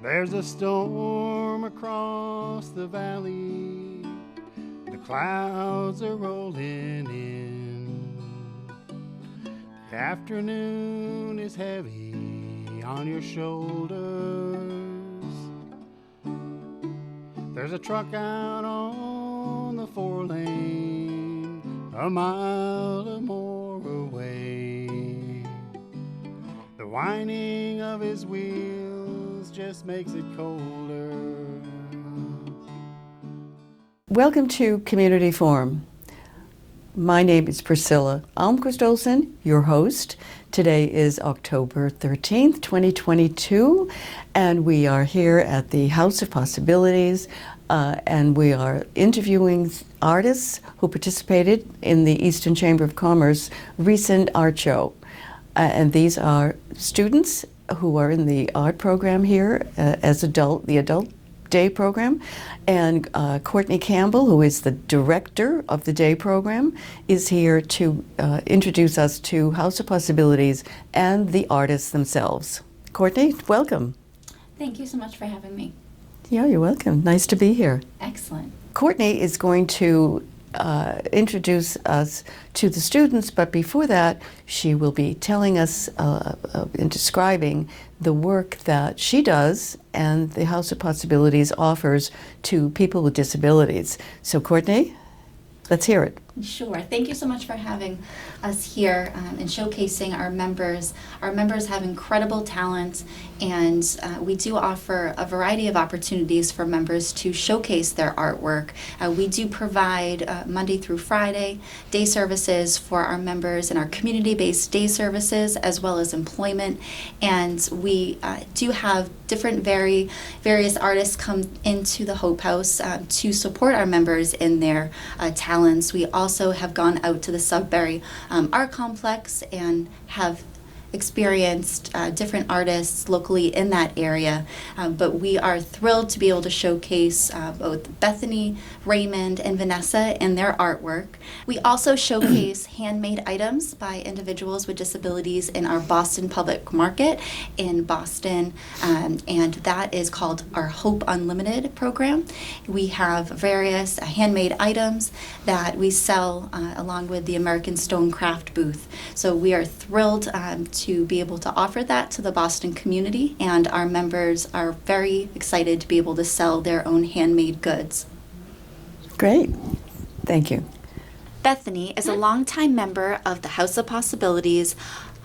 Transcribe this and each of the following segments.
There's a storm across the valley. The clouds are rolling in. The afternoon is heavy on your shoulders. There's a truck out on the 4-lane, a mile or more away. The whining of his wheels just makes it colder. Welcome to Community Forum. My name is Priscilla Almquist-Olsen, your host. Today is October 13th, 2022, and we are here at the House of Possibilities, and we are interviewing artists who participated in the Easton Chamber of Commerce recent art show. And these are students who are in the art program here as the adult day program, and Courtney Campbell, who is the director of the day program, is here to introduce us to House of Possibilities and the artists themselves. Courtney, welcome. Thank you so much for having me. Yeah, you're welcome. Nice to be here. Excellent. Courtney is going to introduce us to the students, but before that, she will be telling us and describing the work that she does and the House of Possibilities offers to people with disabilities. So, Courtney, let's hear it. Sure. Thank you so much for having us here and showcasing our members. Our members have incredible talent, and we do offer a variety of opportunities for members to showcase their artwork. We do provide Monday through Friday day services for our members in our community-based day services, as well as employment. And we do have different various artists come into the Hope House to support our members in their talents. We also have gone out to the Sudbury Art Complex and have experienced different artists locally in that area, but we are thrilled to be able to showcase both Bethany, Raymond, and Vanessa in their artwork. We also showcase handmade items by individuals with disabilities in our Boston Public Market in Boston, and that is called our Hope Unlimited program. We have various handmade items that we sell along with the American Stonecraft booth. So we are thrilled to be able to offer that to the Boston community, and our members are very excited to be able to sell their own handmade goods. Great. Thank you. Bethany is a longtime member of the House of Possibilities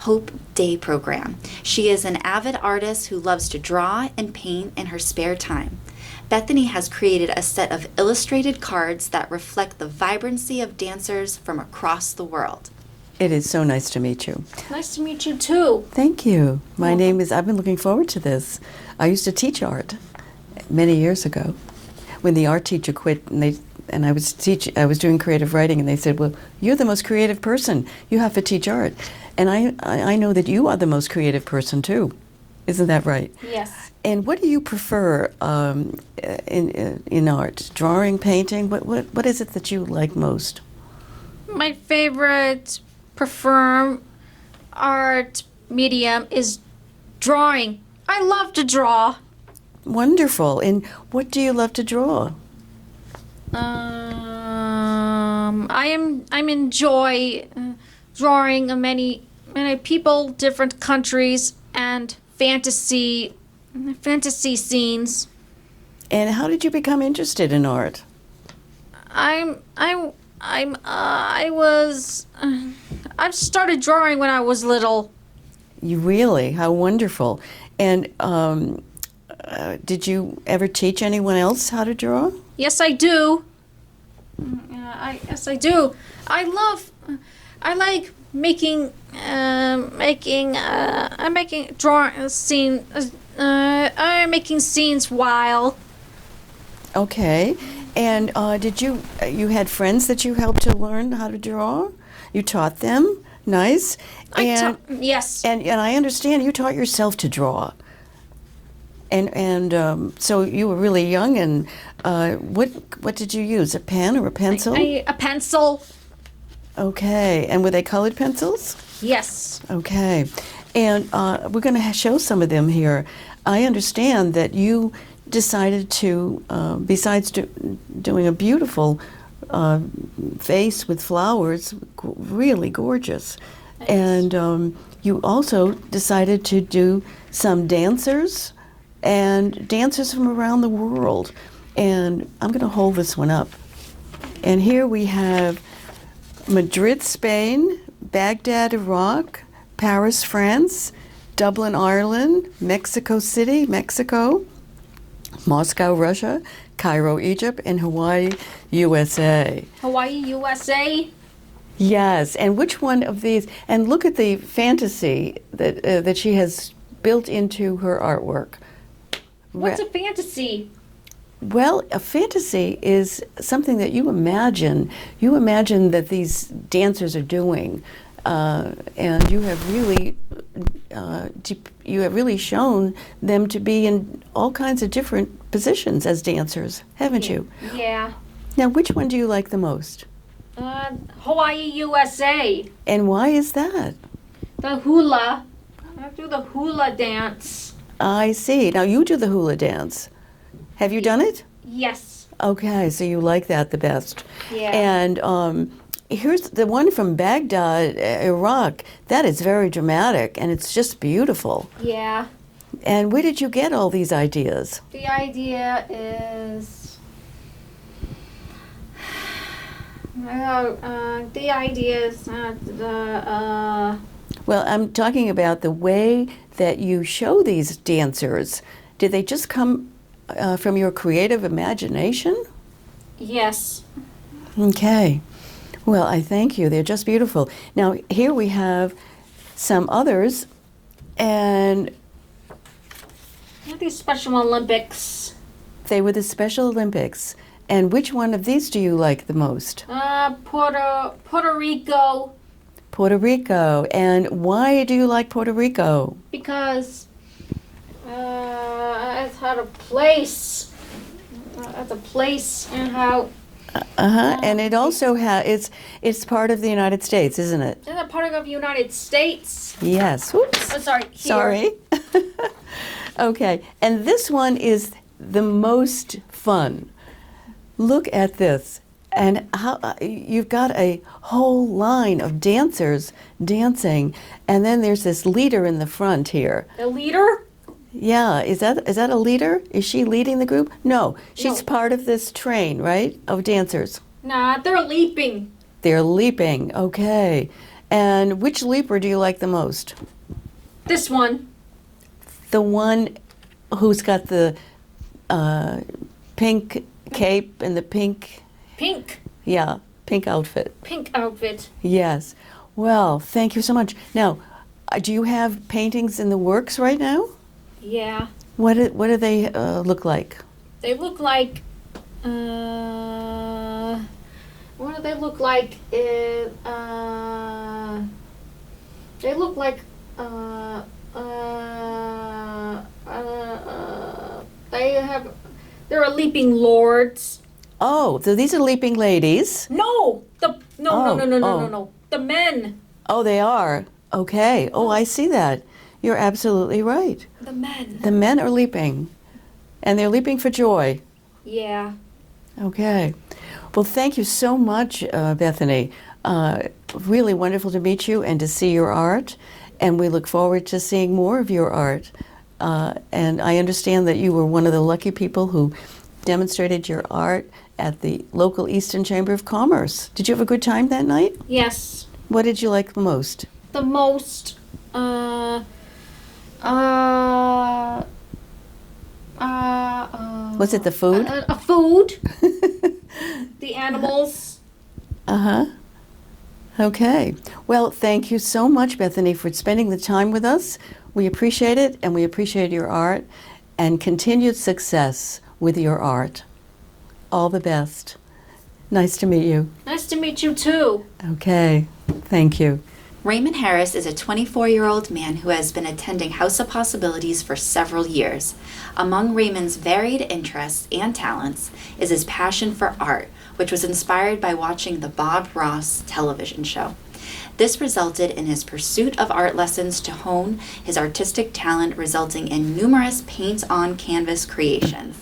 Hope Day program. She is an avid artist who loves to draw and paint in her spare time. Bethany has created a set of illustrated cards that reflect the vibrancy of dancers from across the world. It is so nice to meet you. Nice to meet you too. Thank you. My name is, I've been looking forward to this. I used to teach art many years ago when the art teacher quit, and I was doing creative writing, and they said, well, you're the most creative person. You have to teach art. And I know that you are the most creative person too. Isn't that right? Yes. And what do you prefer in art? Drawing, painting? What is it that you like most? My favorite preferred art medium is drawing. I love to draw. Wonderful. And what do you love to draw? I enjoy drawing many people, different countries, and fantasy scenes. And how did you become interested in art? I started drawing when I was little. You really? How wonderful. And did you ever teach anyone else how to draw? Yes, I do. Yes, I do. I like making scenes while. Okay. And did you had friends that you helped to learn how to draw? You taught them? Nice. Yes. And I understand you taught yourself to draw. And so you were really young, and what did you use? A pen or a pencil? A pencil. Okay. And were they colored pencils? Yes. Okay. And we're going to show some of them here. I understand that you decided to, besides doing a beautiful vase with flowers, really gorgeous, and you also decided to do some dancers and dancers from around the world. And I'm going to hold this one up. And here we have Madrid, Spain, Baghdad, Iraq, Paris, France, Dublin, Ireland, Mexico City, Mexico, Moscow, Russia, Cairo, Egypt, and Hawaii, USA. Hawaii, USA. Yes, and which one of these? And look at the fantasy that she has built into her artwork. What's a fantasy? Well, a fantasy is something that you imagine. You imagine that these dancers are doing, and you have really shown them to be in all kinds of different positions as dancers, haven't you? Yeah. Now, which one do you like the most? Hawaii, USA. And why is that? The hula. I do the hula dance. I see. Now, you do the hula dance. Have you done it? Yes. Okay, so you like that the best. Yeah. And here's the one from Baghdad, Iraq. That is very dramatic, and it's just beautiful. Yeah. And where did you get all these ideas? The idea is... Well, I'm talking about the way that you show these dancers. Did they just come from your creative imagination? Yes. Okay. Well, I thank you. They're just beautiful. Now, here we have some others, and These Special Olympics. they were the Special Olympics. And which one of these do you like the most? Puerto Rico. Puerto Rico. And why do you like Puerto Rico? Because it's had a place. It's a place and how. And it also it's part of the United States, isn't it? It's a part of the United States. Yes. Whoops. Oh, sorry. Here. Sorry. Okay. And this one is the most fun. Look at this. And how you've got a whole line of dancers dancing, and then there's this leader in the front here. The leader? Yeah, is that a leader? Is she leading the group? No, she's No. part of this train, right, of dancers. Nah, they're leaping. They're leaping, okay. And which leaper do you like the most? This one. The one who's got the pink cape and the pink, Pink. yeah, pink outfit. Pink outfit. Yes. Well, thank you so much. Now, do you have paintings in the works right now? Yeah. What do they look like? They look like. What do they look like? They look like. They're leaping lords. Oh, so these are leaping ladies. No, Oh. no. The men. Oh, they are. Okay. Oh, I see that. You're absolutely right. The men. The men are leaping, and they're leaping for joy. Yeah. Okay. Well, thank you so much, Bethany. Really wonderful to meet you and to see your art, and we look forward to seeing more of your art. And I understand that you were one of the lucky people who demonstrated your art at the local Easton Chamber of Commerce. Did you have a good time that night? Yes. What did you like the most? The most. Was it the food? Food. The animals. Uh-huh. Okay. Well, thank you so much, Bethany, for spending the time with us. We appreciate it, and we appreciate your art, and continued success with your art. All the best. Nice to meet you. Nice to meet you too. Okay. Thank you. Raymond Harris is a 24-year-old man who has been attending House of Possibilities for several years. Among Raymond's varied interests and talents is his passion for art, which was inspired by watching the Bob Ross television show. This resulted in his pursuit of art lessons to hone his artistic talent, resulting in numerous paint-on-canvas creations.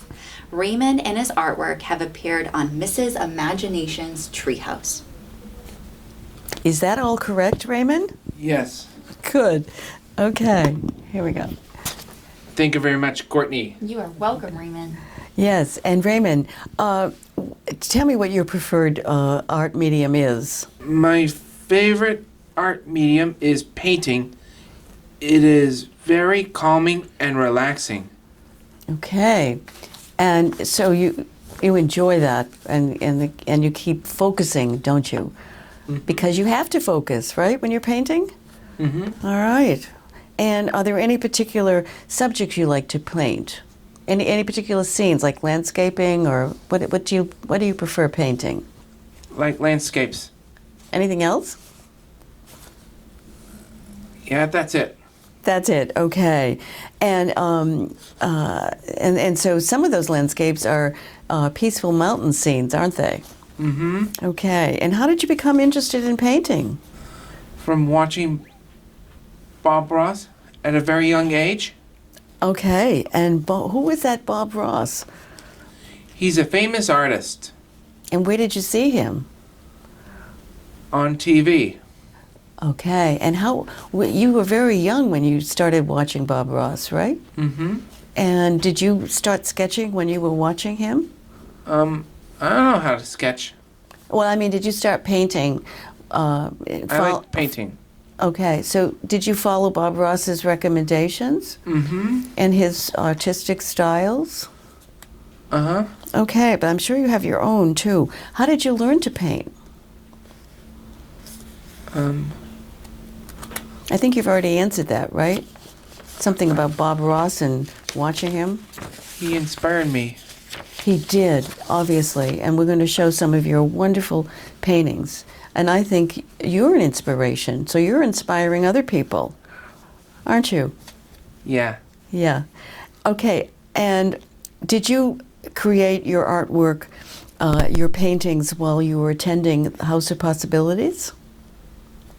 Raymond and his artwork have appeared on Mrs. Imagination's Treehouse. Is that all correct, Raymond? Yes. Good. Okay, here we go. Thank you very much, Courtney. You are welcome, Raymond. Yes, and Raymond, tell me what your preferred art medium is. My favorite art medium is painting. It is very calming and relaxing. Okay, and so you enjoy that, and you keep focusing, don't you? Because you have to focus, right, when you're painting? Mm-hmm. All right. And are there any particular subjects you like to paint? Any particular scenes, like landscaping, or what do you prefer painting? Like landscapes. Anything else? Yeah, that's it. That's it. Okay. And so some of those landscapes are peaceful mountain scenes, aren't they? Mm-hmm. Okay. And how did you become interested in painting? From watching Bob Ross at a very young age. Okay. And who was that Bob Ross? He's a famous artist And where did you see him? on TV. Okay. And you were very young when you started watching Bob Ross, right? Mm-hmm. And did you start sketching when you were watching him? I don't know how to sketch. Well, I mean, did you start painting? I like painting. Okay, so did you follow Bob Ross's recommendations Mm-hmm. and his artistic styles? Uh-huh. Okay, but I'm sure you have your own too. How did you learn to paint? I think you've already answered that, right? Something about Bob Ross and watching him? He inspired me. He did, obviously, and we're going to show some of your wonderful paintings. And I think you're an inspiration, so you're inspiring other people, aren't you? Yeah. Yeah. Okay, and did you create your artwork, your paintings, while you were attending House of Possibilities?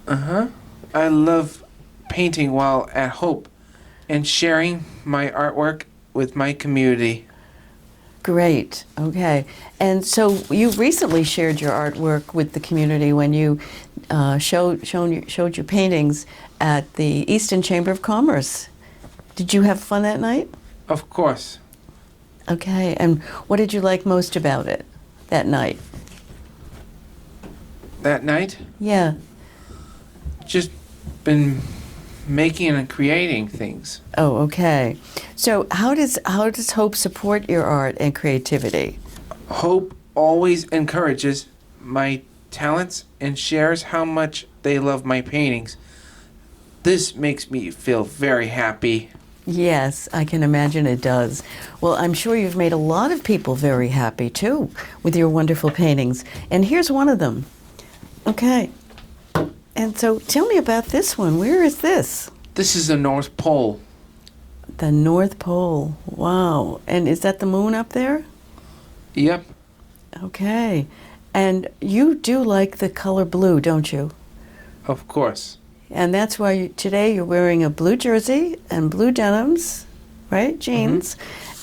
Uh-huh. I love painting while at Hope and sharing my artwork with my community. Great. Okay. And so you recently shared your artwork with the community when you showed your paintings at the Easton Chamber of Commerce. Did you have fun that night? Of course. Okay. And what did you like most about it that night? That night, Yeah. just been making and creating things. Oh, okay. So how does Hope support your art and creativity? Hope always encourages my talents and shares how much they love my paintings. This makes me feel very happy. Yes, I can imagine it does. Well, I'm sure you've made a lot of people very happy too with your wonderful paintings. And here's one of them. Okay. And so tell me about this one. Where is this? This is the North Pole. The North Pole. Wow. And is that the moon up there? Yep. Okay. And you do like the color blue, don't you? Of course. And that's why today you're wearing a blue jersey and blue denims, right? Jeans.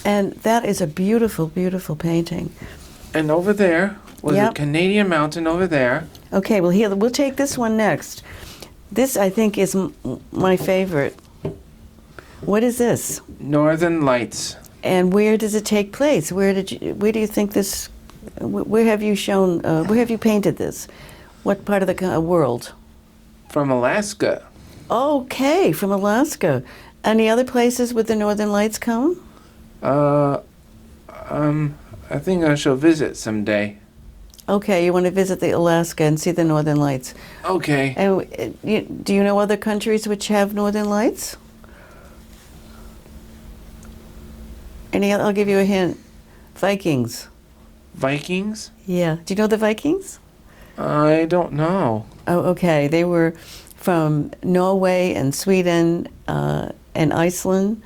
And that is a beautiful, beautiful painting. And over there was Yep. a Canadian mountain over there. Okay, well, here, we'll take this one next. This, I think, is my favorite. What is this? Northern Lights. And where does it take place? Where do you think this, where have you shown, where have you painted this? What part of the world? From Alaska. Okay, from Alaska. Any other places where the Northern Lights come? I think I shall visit someday. Okay, you want to visit the Alaska and see the Northern Lights. Okay. And do you know other countries which have Northern Lights? I'll give you a hint. Vikings. Vikings? Yeah. Do you know the Vikings? I don't know. Oh, okay. They were from Norway and Sweden and Iceland,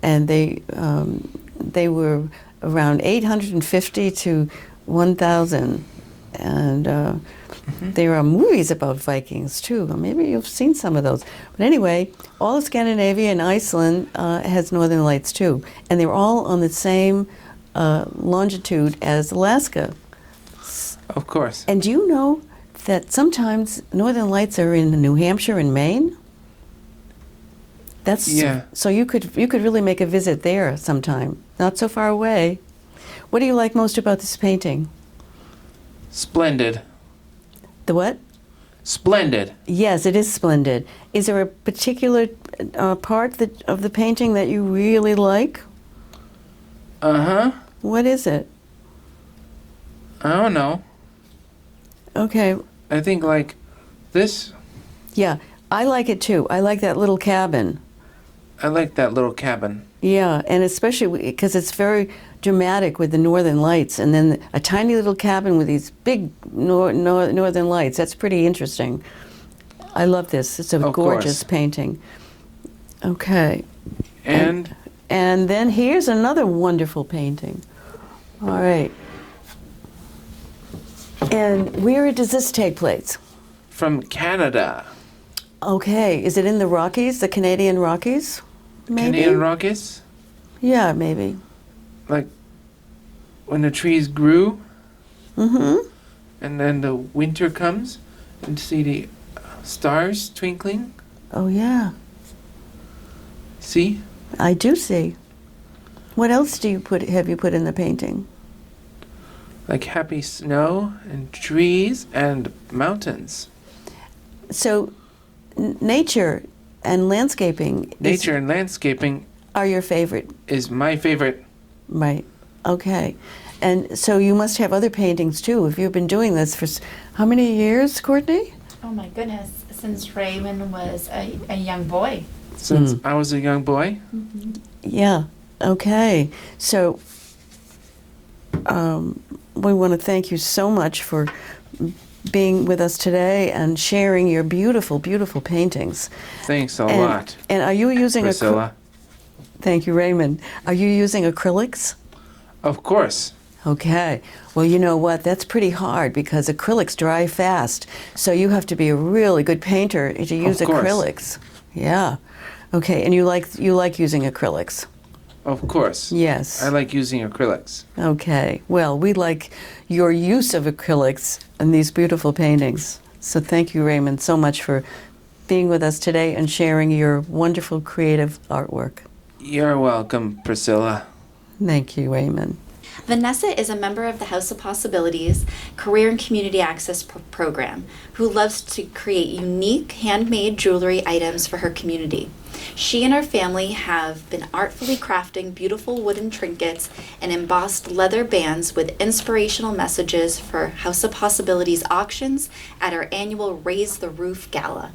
and they were around 850 to 1,000, and There are movies about Vikings too. Maybe you've seen some of those. But anyway, all of Scandinavia and Iceland has northern lights too, and they're all on the same longitude as Alaska. Of course. And do you know that sometimes northern lights are in New Hampshire and Maine? Yeah. So you could really make a visit there sometime, not so far away. What do you like most about this painting? Splendid. The what? Splendid. Yes, it is splendid. Is there a particular part of the painting that you really like? Uh-huh. What is it? I don't know. Okay. I think like this. Yeah, I like it too. I like that little cabin. I like that little cabin. Yeah, and especially because it's very dramatic with the northern lights, and then a tiny little cabin with these big northern lights. That's pretty interesting. I love this. It's a Of gorgeous course. painting. Okay. And And then here's another wonderful painting. All right. And where does this take place? from Canada. Okay. Is it in the Rockies, the Canadian Rockies? Maybe? Canadian Rockies. Yeah, maybe. Like when the trees grew Mm-hmm. and then the winter comes and see the stars twinkling. Oh, yeah. See? I do see. What else have you put in the painting? Like happy snow and trees and mountains. So, nature and landscaping Nature and landscaping are your favorite, is my favorite. right? Okay. And so you must have other paintings too. If you've been doing this for how many years, Courtney? Oh my goodness, since Raymond was a young boy. Since I was a young boy. Yeah. Okay. So we want to thank you so much for being with us today and sharing your beautiful, beautiful paintings. Thanks a lot, And are you using Priscilla. Thank you, Raymond. Are you using acrylics? Of course. Okay. Well, you know what? That's pretty hard because acrylics dry fast. So you have to be a really good painter to use Of course. acrylics. Yeah. Okay. And you like using acrylics? Of course. Yes. I like using acrylics. Okay. Well, we like your use of acrylics in these beautiful paintings. So thank you, Raymond, so much for being with us today and sharing your wonderful creative artwork. You're welcome, Priscilla. Thank you, Raymond. Vanessa is a member of the House of Possibilities Career and Community Access Program who loves to create unique handmade jewelry items for her community. She and her family have been artfully crafting beautiful wooden trinkets and embossed leather bands with inspirational messages for House of Possibilities auctions at our annual Raise the Roof Gala.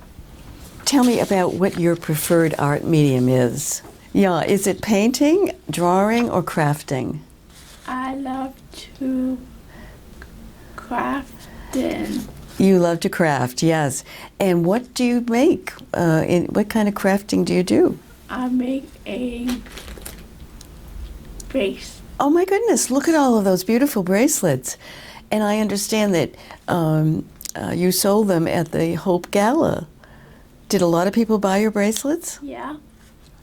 Tell me about what your preferred art medium is. Yeah, is it painting, drawing, or crafting? I love to craft and You love to craft, yes. And what do you make? What kind of crafting do you do? I make a vase. Oh my goodness, look at all of those beautiful bracelets. And I understand that you sold them at the Hope Gala. Did a lot of people buy your bracelets? Yeah.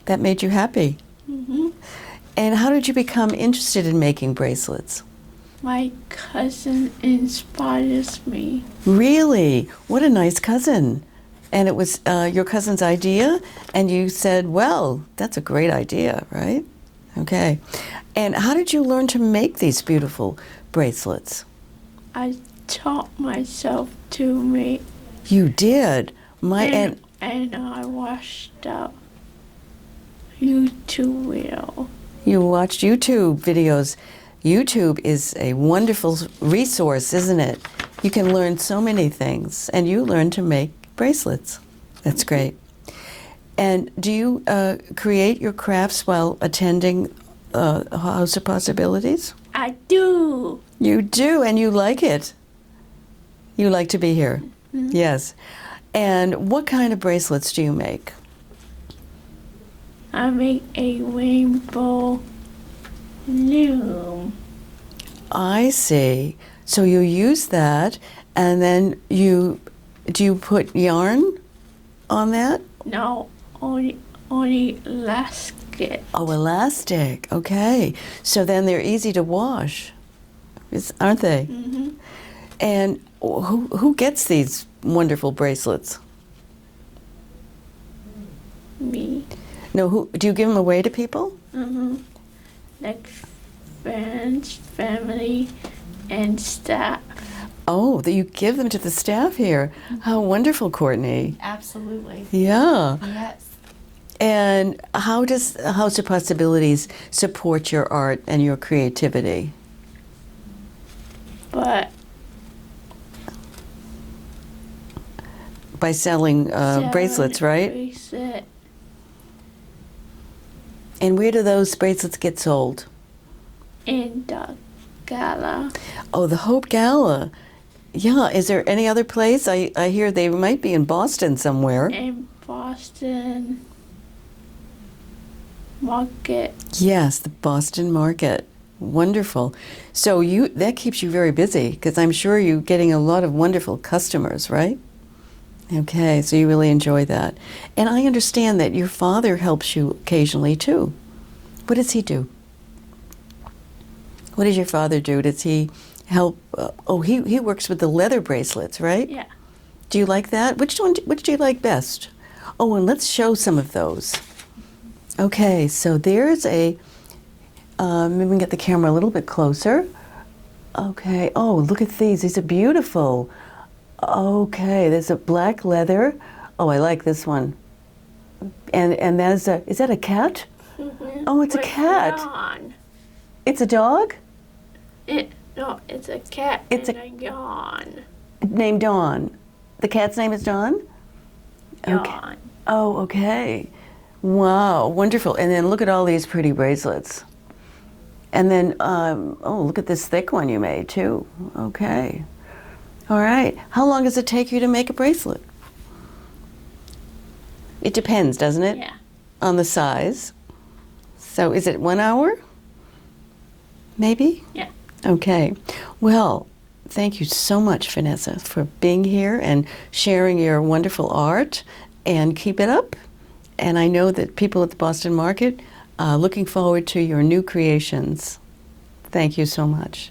That made you happy. Mm-hmm. And how did you become interested in making bracelets? My cousin inspires me. Really? What a nice cousin. And it was your cousin's idea, and you said, well, that's a great idea, right? Okay. And how did you learn to make these beautiful bracelets? I taught myself to make You did. and I watched a YouTube video. You watched YouTube videos. YouTube is a wonderful resource, isn't it? You can learn so many things, and you learn to make bracelets. That's great. And do you create your crafts while attending House of Possibilities? I do. You do, and you like it. You like to be here. Yes. And what kind of bracelets do you make? I make a rainbow loom. I see. So you use that And then do you put yarn on that? No, only elastic. Oh, elastic. Okay. So then they're easy to wash, aren't they? Mm-hmm. And who gets these wonderful bracelets? Me. No, who do you give them away to people? Mm-hmm. Like friends, family, and staff. Oh, that you give them to the staff here. How wonderful, Courtney. Absolutely. Yeah. Yes. And how does House of Possibilities support your art and your creativity? But By selling bracelets, right? Bracelet. And where do those bracelets get sold? In the gala. Oh, the Hope Gala. Yeah, is there any other place? I hear they might be in Boston somewhere. In Boston Market. Yes, the Boston Market. Wonderful. So that keeps you very busy because I'm sure you're getting a lot of wonderful customers, right? Okay, so you really enjoy that. And I understand that your father helps you occasionally too. What does he do? What does your father do? Does he help? He works with the leather bracelets, right? Yeah. Do you like that? Which do you like best? Oh, and let's show some of those. Okay, so there's maybe we can get the camera a little bit closer. Okay, oh, look at these. These are beautiful. Okay, there's a black leather. Oh, I like this one. And is that a cat? Mm-hmm. Oh, it's a With cat. yawn. It's a dog? No, it's a cat It's and a yawn. Named Dawn. The cat's name is Dawn? Okay. Yawn. Oh, okay. Wow, wonderful. And then look at all these pretty bracelets. And then, look at this thick one you made too. Okay. All right. How long does it take you to make a bracelet? It depends, doesn't it? Yeah. On the size. So is it 1 hour? Maybe? Yeah. Okay. Well, thank you so much, Vanessa, for being here and sharing your wonderful art. And keep it up. And I know that people at the Boston Market are looking forward to your new creations. Thank you so much.